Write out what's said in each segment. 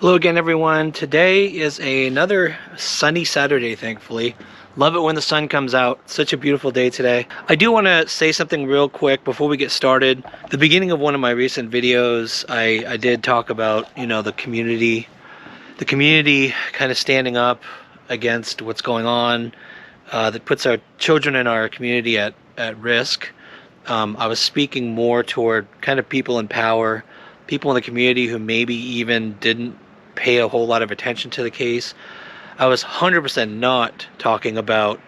Hello again, everyone. Today is another sunny Saturday, thankfully. Love it when the sun comes out. Such a beautiful day today. I do want to say something real quick before we get started. The beginning of one of my recent videos, I did talk about, the community kind of standing up against what's going on that puts our children in our community at risk. I was speaking more toward kind of people in power, people in the community who maybe even didn't pay a whole lot of attention to the case. I was 100% not talking about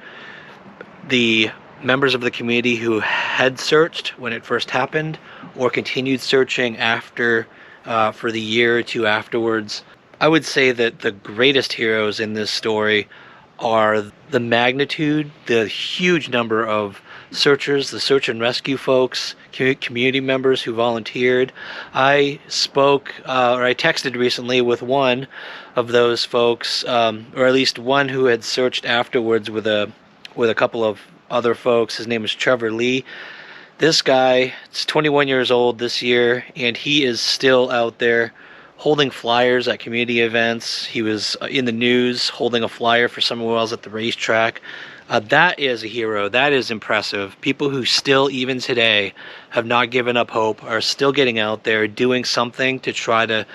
the members of the community who had searched when it first happened or continued searching after for the year or two afterwards. I would say that the greatest heroes in this story are the magnitude, the huge number of searchers, the search and rescue folks, community members who volunteered. I spoke or I texted recently with one of those folks, or at least one who had searched afterwards with a couple of other folks. His name is Trevor Lee. This guy is 21 years old this year, and he is still out there holding flyers at community events. He was in the news holding a flyer for Summer Wells at the racetrack. That is a hero. That is impressive. People who still, even today, have not given up hope, are still getting out there doing something to try to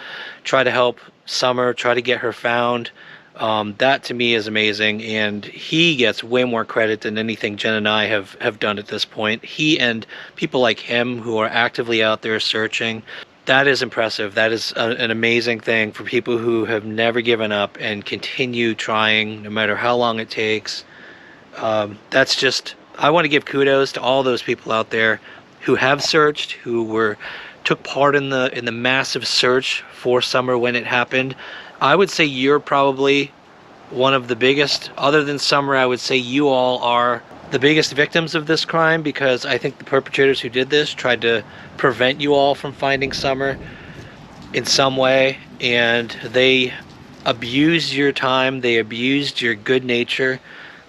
help Summer, try to get her found. That to me is amazing, and he gets way more credit than anything Jen and I have done at this point. He and people like him who are actively out there searching. That is impressive. That is an amazing thing for people who have never given up and continue trying no matter how long it takes. That's just, I want to give kudos to all those people out there who have searched, took part in the massive search for Summer when it happened. I would say you're probably one of the biggest, other than Summer. I would say you all are the biggest victims of this crime, because I think the perpetrators who did this tried to prevent you all from finding Summer in some way, and they abused your time, they abused your good nature,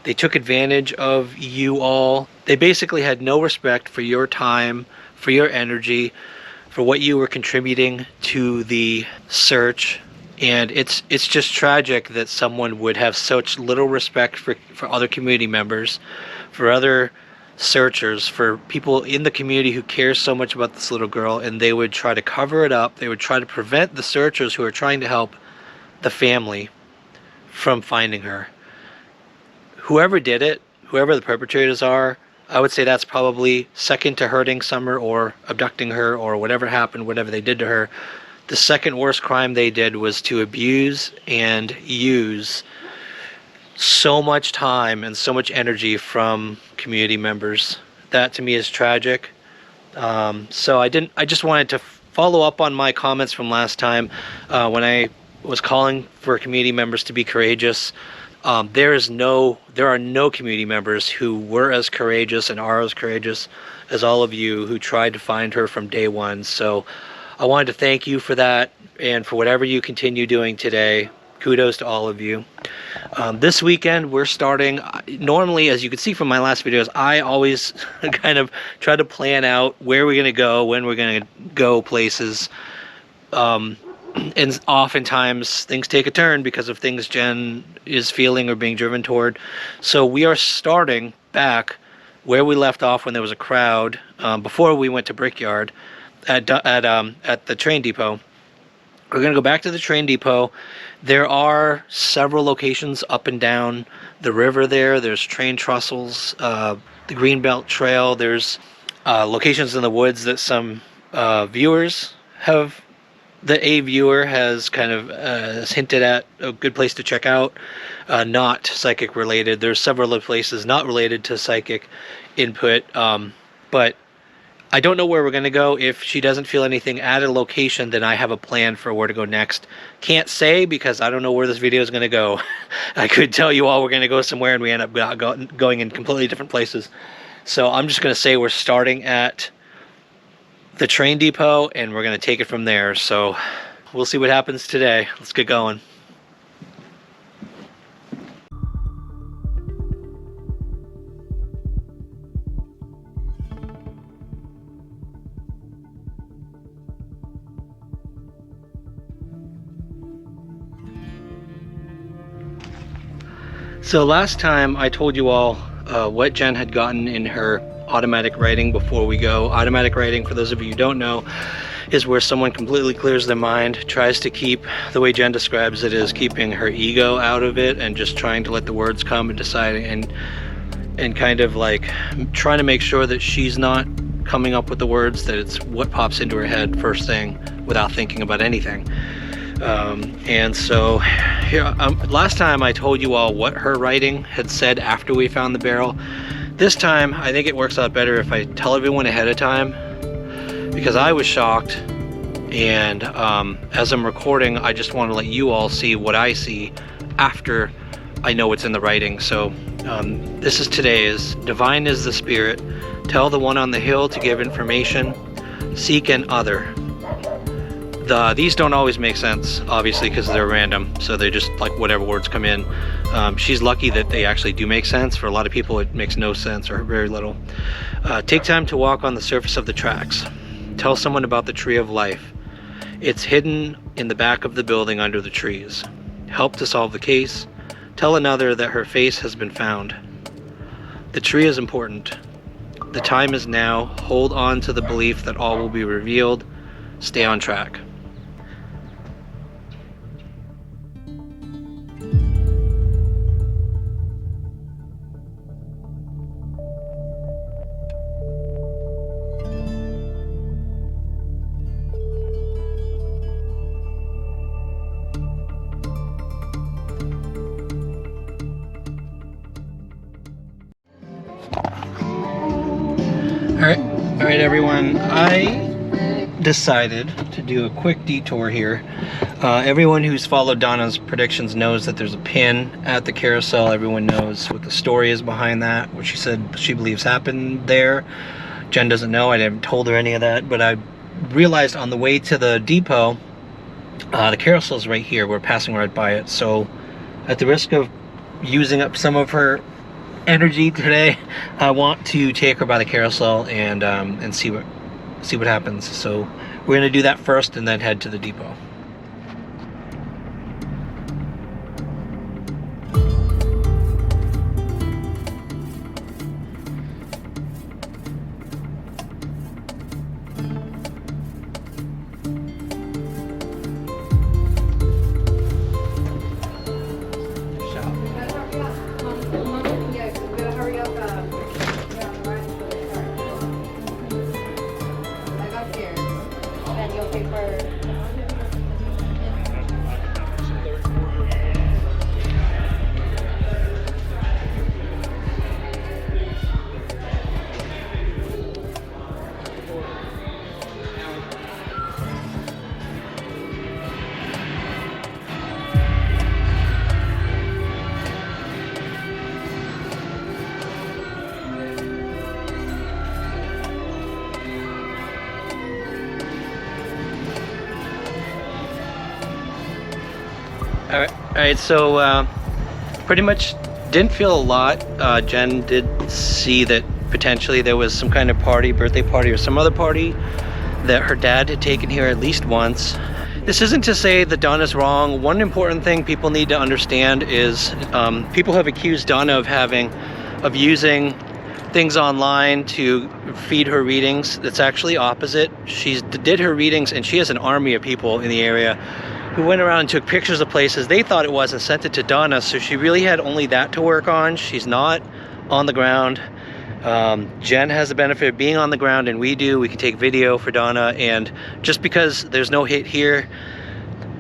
they took advantage of you all. They basically had no respect for your time, for your energy, for what you were contributing to the search. And it's just tragic that someone would have such little respect for other community members, for other searchers, for people in the community who care so much about this little girl, and they would try to cover it up. They would try to prevent the searchers who are trying to help the family from finding her. Whoever did it, whoever the perpetrators are, I would say that's probably second to hurting Summer or abducting her or whatever happened, whatever they did to her. The second worst crime they did was to abuse and use so much time and so much energy from community members. That to me is tragic. So I just wanted to follow up on my comments from last time when I was calling for community members to be courageous. There are no community members who were as courageous and are as courageous as all of you who tried to find her from day one. So I wanted to thank you for that, and for whatever you continue doing today. Kudos to all of you. This weekend we're starting, normally, as you can see from my last videos, I always kind of try to plan out where we're going to go, when we're going to go places. And oftentimes things take a turn because of things Jen is feeling or being driven toward. So we are starting back where we left off when there was a crowd, before we went to Brickyard at the train depot. We're going to go back to the train depot. There are several locations up and down the river there. There's train trestles, the Greenbelt Trail. There's locations in the woods that some viewers have, that a viewer has kind of has hinted at a good place to check out, not psychic related. There's several other places not related to psychic input, but I don't know where we're going to go. If she doesn't feel anything at a location, then I have a plan for where to go next. Can't say, because I don't know where this video is going to go. I could tell you all we're going to go somewhere and we end up going in completely different places. So I'm just going to say we're starting at the train depot and we're going to take it from there. So we'll see what happens today. Let's get going. So last time I told you all what Jen had gotten in her automatic writing before we go. Automatic writing, for those of you who don't know, is where someone completely clears their mind, tries to keep, the way Jen describes it, is keeping her ego out of it and just trying to let the words come and deciding and kind of like trying to make sure that she's not coming up with the words, that it's what pops into her head first thing without thinking about anything. And so here, last time I told you all what her writing had said after we found the barrel. This time I think it works out better if I tell everyone ahead of time, because I was shocked, and as I'm recording I just want to let you all see what I see after I know what's in the writing. So this is today's: divine is the spirit, tell the one on the hill to give information, seek an other. These don't always make sense, obviously, because they're random, so they're just like whatever words come in. She's lucky that they actually do make sense. For a lot of people it makes no sense or very little. Take time to walk on the surface of the tracks. Tell someone about the tree of life. It's hidden in the back of the building under the trees. Help to solve the case. Tell another that her face has been found. The tree is important. The time is now. Hold on to the belief that all will be revealed. Stay on track. All right, everyone. I decided to do a quick detour here. Everyone who's followed Donna's predictions knows that there's a pin at the carousel. Everyone knows what the story is behind that, what she said she believes happened there. Jen doesn't know. I haven't told her any of that, but I realized on the way to the depot, the carousel's right here. We're passing right by it. So at the risk of using up some of her energy today, I want to take her by the carousel and see what happens. So we're gonna do that first and then head to the depot. Alright, so pretty much didn't feel a lot. Jen did see that potentially there was some kind of party, birthday party or some other party that her dad had taken here at least once. This isn't to say that Donna's wrong. One important thing people need to understand is people have accused Donna of using things online to feed her readings. It's actually opposite. She did her readings and she has an army of people in the area who went around and took pictures of places they thought it was and sent it to Donna, so she really had only that to work on. She's not on the ground. Jen has the benefit of being on the ground, and we can take video for Donna, and just because there's no hit here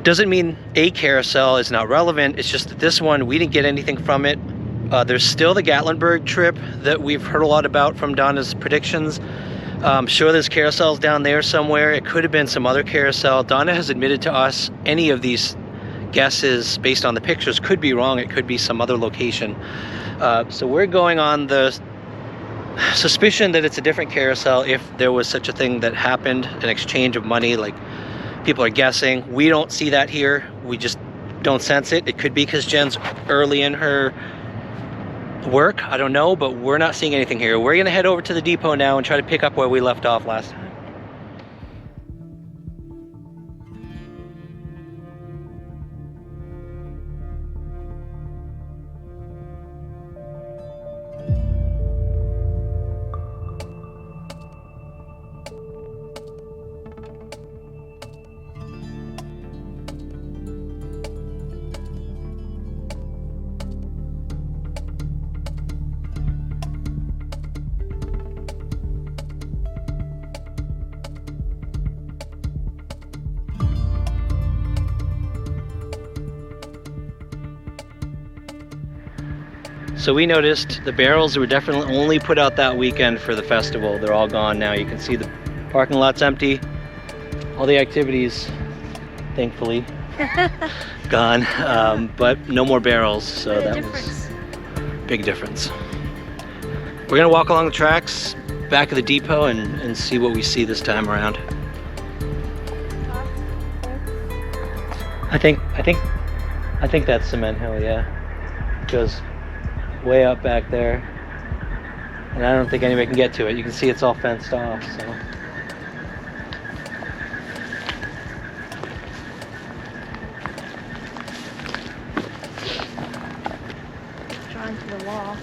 doesn't mean a carousel is not relevant. It's just that this one, we didn't get anything from it. There's still the Gatlinburg trip that we've heard a lot about from Donna's predictions. Sure, there's carousels down there somewhere. It could have been some other carousel. Donna has admitted to us any of these guesses based on the pictures could be wrong. It could be some other location. So we're going on the suspicion that it's a different carousel if there was such a thing that happened, an exchange of money, like people are guessing. We don't see that here. We just don't sense it. It could be because Jen's early in her work, I don't know, but we're not seeing anything here. We're gonna head over to the depot now and try to pick up where we left off last time. So we noticed the barrels were definitely only put out that weekend for the festival. They're all gone now. You can see the parking lot's empty. All the activities, thankfully, gone. But no more barrels, so that was a big difference. We're gonna walk along the tracks, back of the depot, and see what we see this time around. I think that's Cement Hill, yeah. Goes way up back there. And I don't think anybody can get to it. You can see it's all fenced off, so. Drawn to the wall.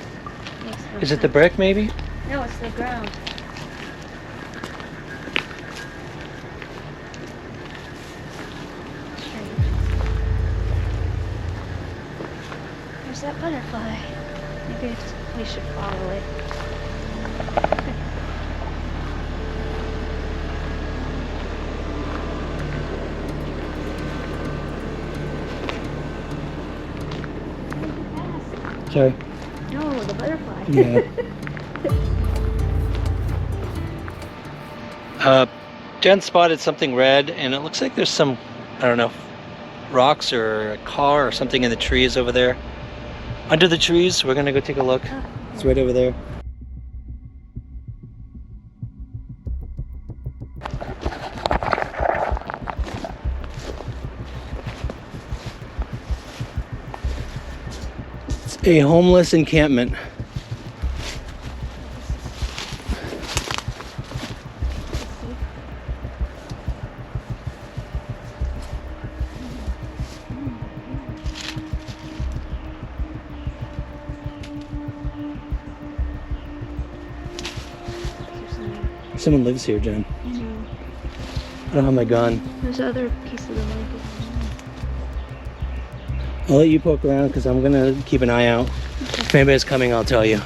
Is it the brick, maybe? No, it's the ground. There's that butterfly. Maybe we should follow it. Sorry. No, the butterfly. Yeah. Jen spotted something red, and it looks like there's some, I don't know, rocks or a car or something in the trees over there. Under the trees, we're gonna go take a look. It's right over there. It's a homeless encampment. Someone lives here, Jen. I don't have my gun. There's other piece of the blanket. I'll let you poke around because I'm gonna keep an eye out. If anybody's coming, I'll tell you.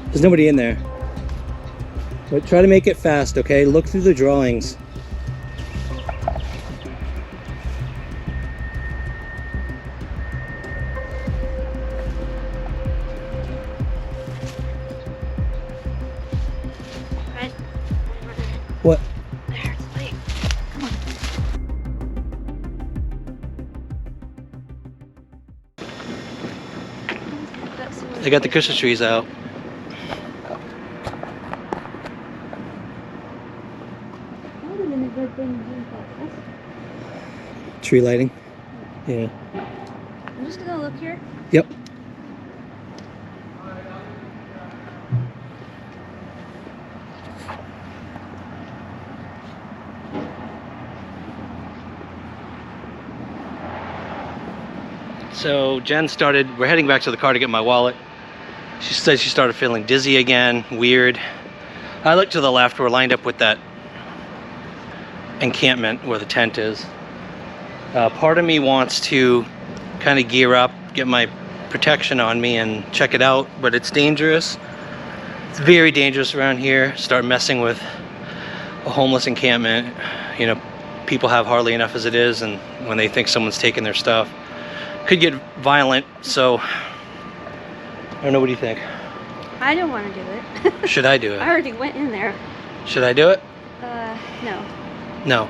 There's nobody in there. But try to make it fast, okay? Look through the drawings. What? There, it's light. Come on. They got the Christmas trees out. That would have been a good thing to do like this. Tree lighting? Yeah. I'm just gonna look here. Yep. So Jen we're heading back to the car to get my wallet. She said she started feeling dizzy again, weird. I looked to the left, we're lined up with that encampment where the tent is. Part of me wants to kind of gear up, get my protection on me and check it out, but it's dangerous. It's very dangerous around here. Start messing with a homeless encampment. You know, people have hardly enough as it is, and when they think someone's taking their stuff, could get violent, so I don't know, what do you think? I don't want to do it. Should I do it? I already went in there. Should I do it? No. No.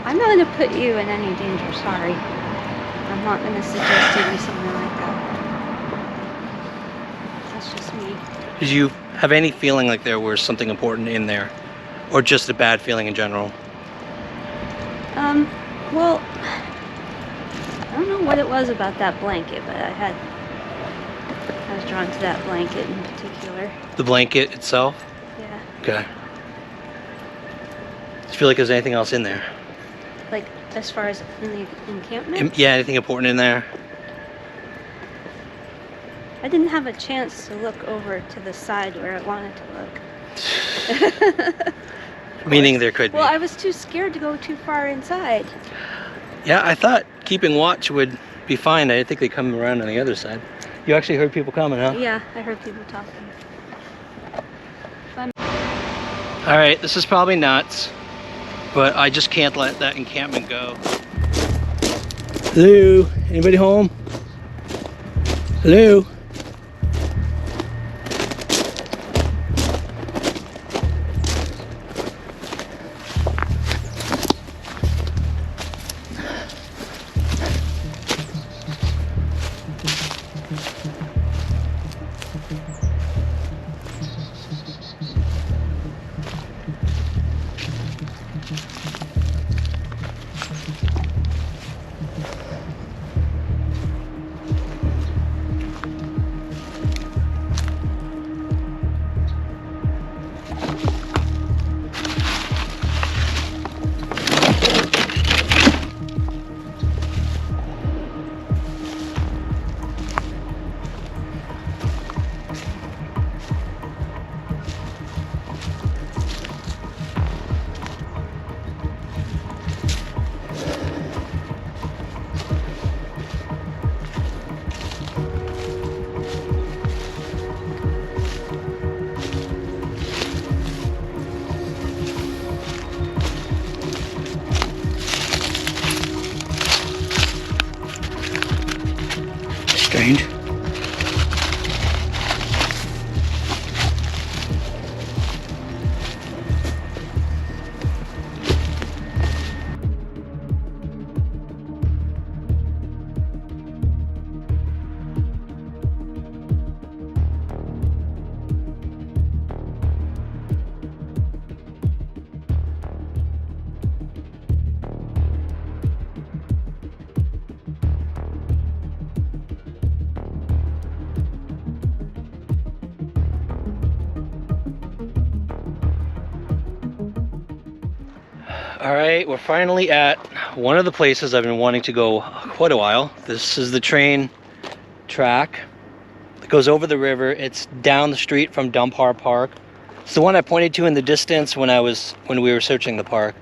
I'm not going to put you in any danger, sorry. I'm not going to suggest you do something like that. That's just me. Did you have any feeling like there was something important in there? Or just a bad feeling in general? Well, I don't know what it was about that blanket, but I was drawn to that blanket in particular. The blanket itself? Yeah. Okay. Do you feel like there's anything else in there? Like, as far as in the encampment? Yeah, anything important in there? I didn't have a chance to look over to the side where I wanted to look. Meaning there could be. Well, I was too scared to go too far inside. Yeah, I thought keeping watch would be fine. I didn't think they'd come around on the other side. You actually heard people coming, huh? Yeah, I heard people talking. All right, this is probably nuts. but I just can't let that encampment go. Hello, anybody home? Hello? Strange. All right, we're finally at one of the places I've been wanting to go quite a while. This is the train track that goes over the river. It's down the street from Domtar Park. It's the one I pointed to in the distance when we were searching the park.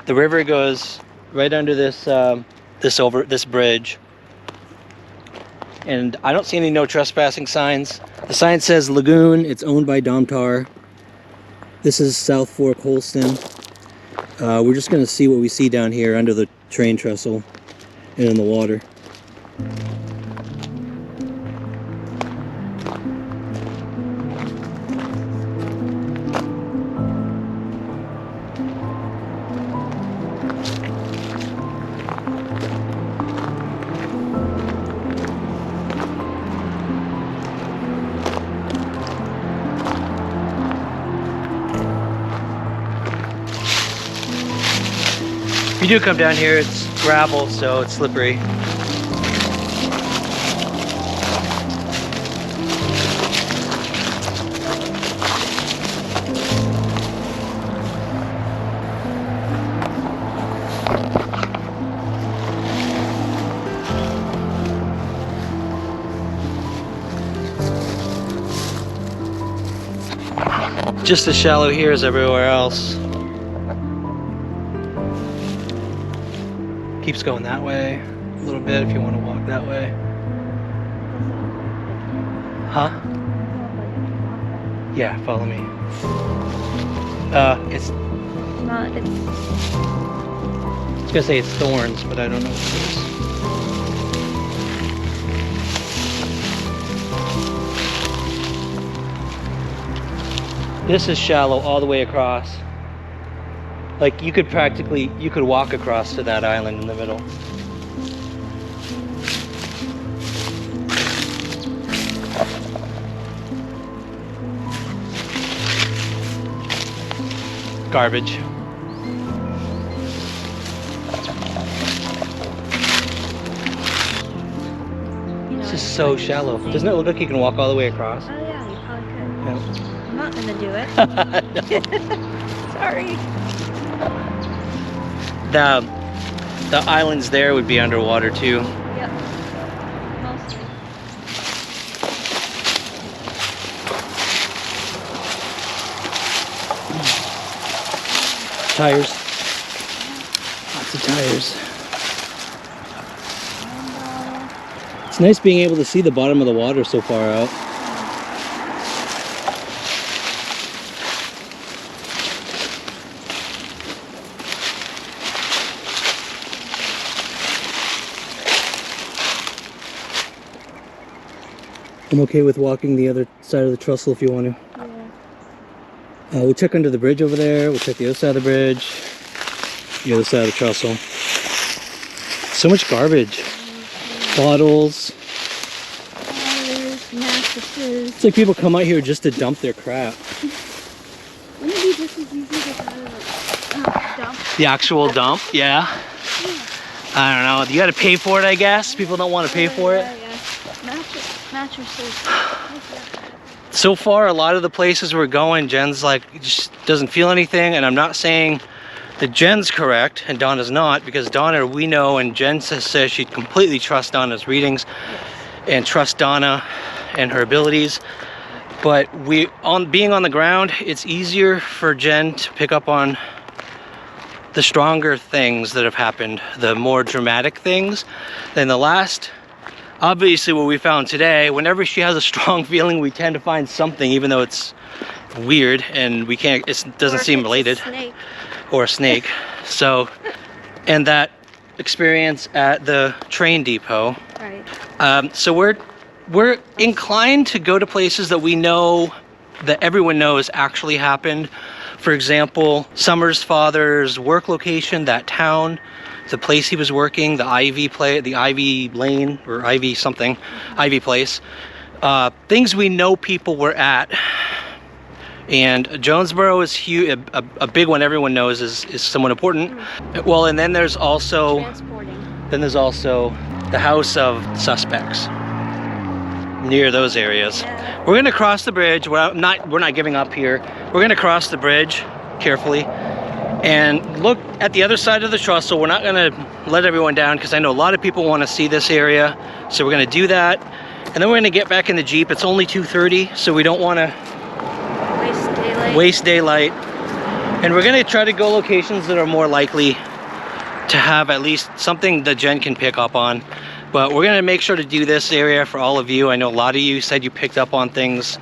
The river goes right under this this bridge, and I don't see any no trespassing signs. The sign says Lagoon. It's owned by Domtar. This is South Fork Holston. We're just going to see what we see down here under the train trestle and in the water. If you do come down here, it's gravel, so it's slippery. Just as shallow here as everywhere else. Keeps going that way a little bit if you want to walk that way. Huh? Yeah, follow me. It's Not, it's I was gonna say it's thorns, but I don't know what it is. This is shallow all the way across. Like you could walk across to that island in the middle. Garbage. This is so shallow. Doesn't it look like you can walk all the way across? Oh yeah, you probably could. Yeah. I'm not gonna do it. No. Sorry. The islands there would be underwater too. Yep. Mostly. Tires. Lots of tires. It's nice being able to see the bottom of the water so far out. I'm okay with walking the other side of the trestle if you want to. Yeah. We'll check under the bridge over there. We'll check the other side of the bridge. The other side of the trestle. So much garbage. Bottles. Mattresses. It's like people come out here just to dump their crap. Wouldn't it be just as easy to go to the dump? The actual dump? Yeah. I don't know. You gotta pay for it, I guess. People don't want to pay for it. Yeah. Mattresses. So far, a lot of the places we're going, Jen's like, just doesn't feel anything. And I'm not saying that Jen's correct and Donna's not, because Donna, we know, and Jen says she'd completely trust Donna's readings and trust Donna and her abilities. But being on the ground, it's easier for Jen to pick up on the stronger things that have happened, the more dramatic things than the last. Obviously, what we found today, whenever she has a strong feeling, we tend to find something, even though it's weird and we can't, it doesn't seem related. Or a snake. So, and that experience at the train depot. Right. So we're inclined to go to places that we know, that everyone knows actually happened. For example, Summer's father's work location, that town, the place he was working, the Ivy Lane or Ivy something, Ivy place. Things we know people were at. And Jonesborough is huge, a big one everyone knows is somewhat important. Well, and then there's also the house of suspects near those areas. Yeah. We're gonna cross the bridge. We're not giving up here. We're gonna cross the bridge carefully and look at the other side of the trestle. We're not gonna let everyone down because I know a lot of people want to see this area. So we're gonna do that, and then we're gonna get back in the Jeep. It's only 2:30, so we don't want to waste daylight, and we're gonna try to go locations that are more likely to have at least something that Jen can pick up on. But we're gonna make sure to do this area for all of you. I know a lot of you said you picked up on things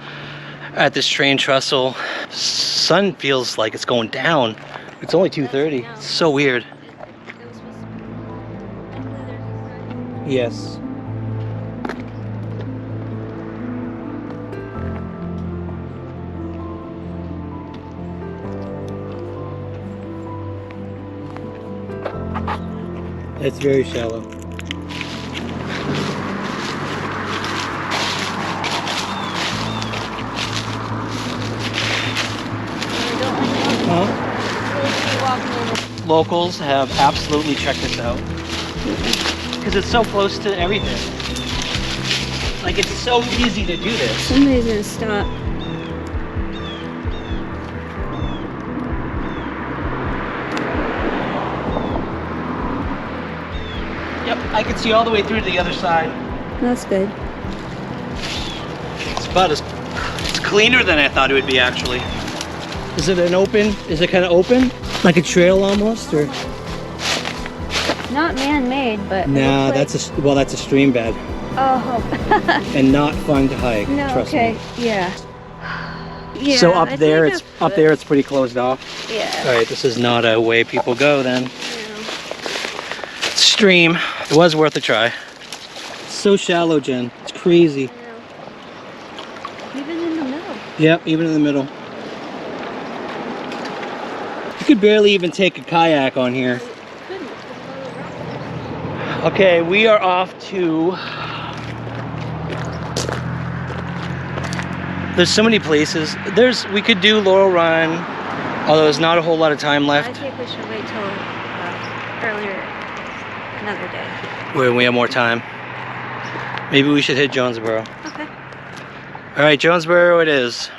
at this train trestle. Sun feels like it's going down. It's only 2:30. It's so weird. Yes. It's very shallow. Huh? Locals have absolutely checked this out because it's so close to everything. Like, it's so easy to do this. Somebody's gonna stop. Yep, I can see all the way through to the other side. That's good. It's cleaner than I thought it would be, actually. Is it is it kind of open? Like a trail almost, or? Not man-made, but Nah, that's a stream bed. Oh. And not fun to hike. No. Trust Okay. me. Yeah. Yeah. So up there, it's pretty closed off. Yeah. All right, this is not a way people go then. Yeah. Stream. It was worth a try. So shallow, Jen. It's crazy. Yeah. Even in the middle. Yep, even in the middle. You could barely even take a kayak on here. Okay, we are off to... There's so many places. We could do Laurel Run, although there's not a whole lot of time I left. think we should wait till earlier, another day. When we have more time. Maybe we should hit Jonesborough. Okay. All right, Jonesborough it is.